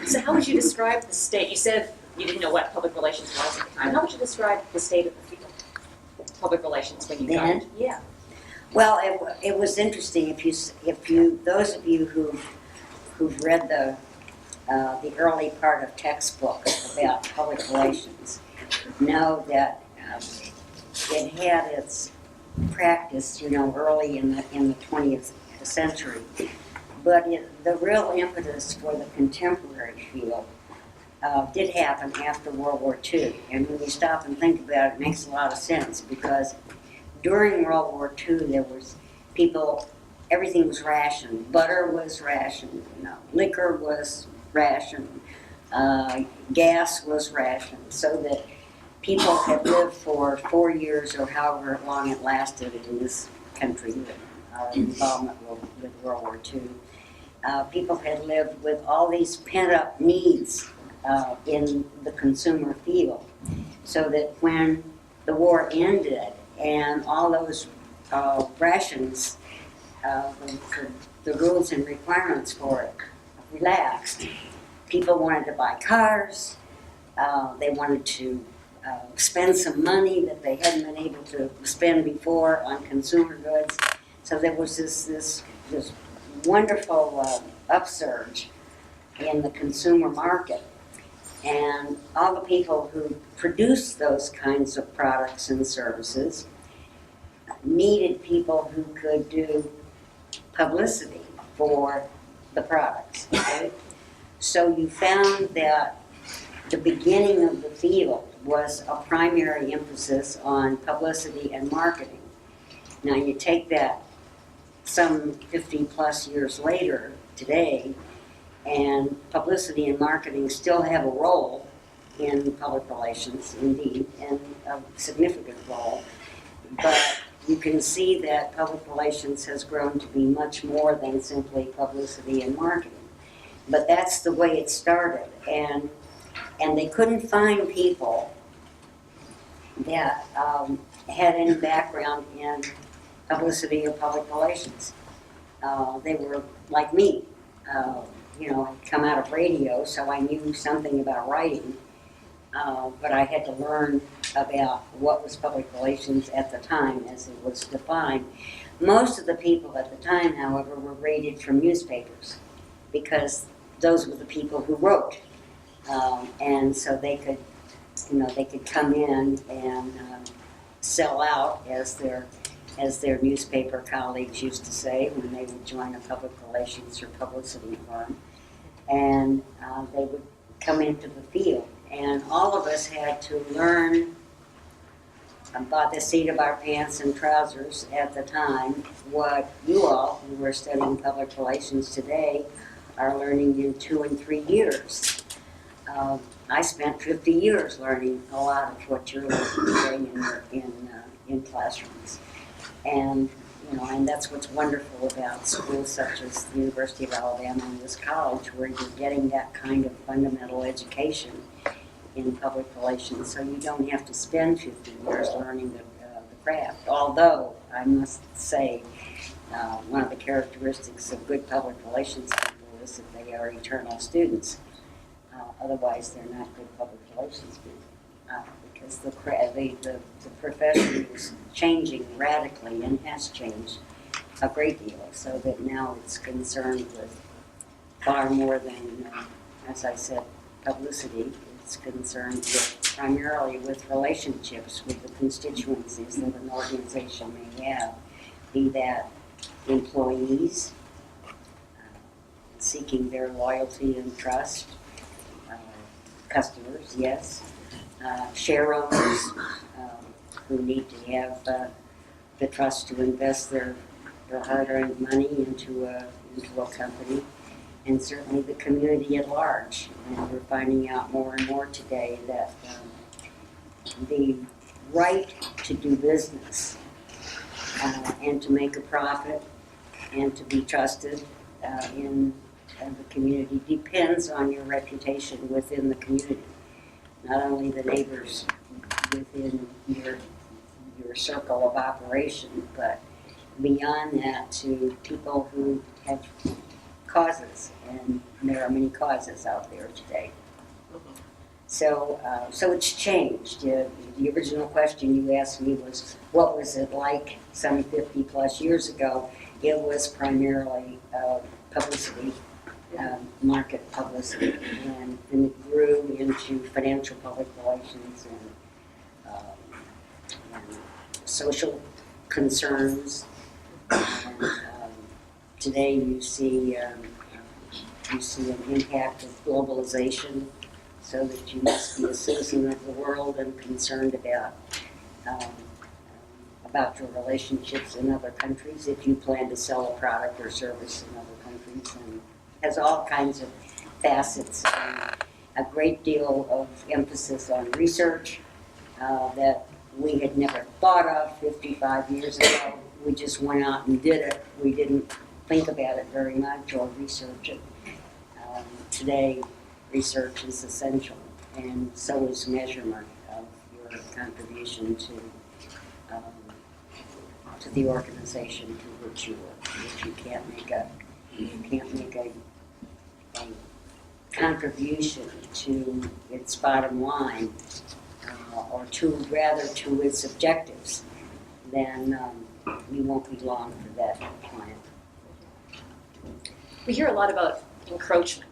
So how would you describe the state? You said you didn't know what public relations was at the time. How would you describe the state of the field, public relations, when you got it? Yeah. Well, it was interesting. If you those of you who've read the early part of textbooks about public relations know that it had its practice, early in the 20th century. But the real impetus for the contemporary field did happen after World War II. And when you stop and think about it, it makes a lot of sense, because during World War II, there was everything was rationed. Butter was rationed, liquor was rationed, gas was rationed, so that people had lived for 4 years or however long it lasted in this country, our involvement with World War II. People had lived with all these pent-up needs in the consumer field, so that when the war ended and all those rations, the rules and requirements for it relaxed, people wanted to buy cars, they wanted to spend some money that they hadn't been able to spend before on consumer goods. So there was this wonderful upsurge in the consumer market. And all the people who produced those kinds of products and services needed people who could do publicity for the products. Okay? So you found that the beginning of the field was a primary emphasis on publicity and marketing. Now you take that some 50 plus years later today, and publicity and marketing still have a role in public relations, indeed, and a significant role. But you can see that public relations has grown to be much more than simply publicity and marketing. But that's the way it started, and they couldn't find people that had any background in publicity or public relations. They were like me. I'd come out of radio, so I knew something about writing, but I had to learn about what was public relations at the time as it was defined. Most of the people at the time, however, were rated from newspapers, because those were the people who wrote, and so they could come in and sell out, as their newspaper colleagues used to say when they would join a public relations or publicity firm, and they would come into the field. And all of us had to learn by the seat of our pants and trousers at the time what you all who are studying public relations today are learning in 2 and 3 years. I spent 50 years learning a lot of what you're learning today in classrooms. And that's what's wonderful about schools such as the University of Alabama and this college, where you're getting that kind of fundamental education in public relations. So you don't have to spend 50 years learning the craft. Although, I must say, one of the characteristics of good public relations people is that they are eternal students. Otherwise, they're not good public relations people. Because the profession is changing radically and has changed a great deal, so that now it's concerned with far more than, as I said, publicity. It's concerned primarily with relationships with the constituencies that an organization may have, be that employees, seeking their loyalty and trust, customers, yes, share owners who need to have the trust to invest their hard-earned money into a company, and certainly the community at large. And we're finding out more and more today that the right to do business and to make a profit and to be trusted in the community depends on your reputation within the community. Not only the neighbors within your circle of operation, but beyond that to people who have causes, and there are many causes out there today. So it's changed. The original question you asked me was, what was it like some 50 plus years ago? It was primarily publicity, market publicity, and then it grew into financial public relations and social concerns. And today you see an impact of globalization, so that you must be a citizen of the world and concerned about your relationships in other countries if you plan to sell a product or service in other countries, and has all kinds of facets. A great deal of emphasis on research that we had never thought of 55 years ago. We just went out and did it. We didn't think about it very much or research it. Today, research is essential, and so is measurement of your contribution to the organization to which you work. If you can't make a contribution to its bottom line, or to its objectives, then you won't be long for that client. We hear a lot about encroachment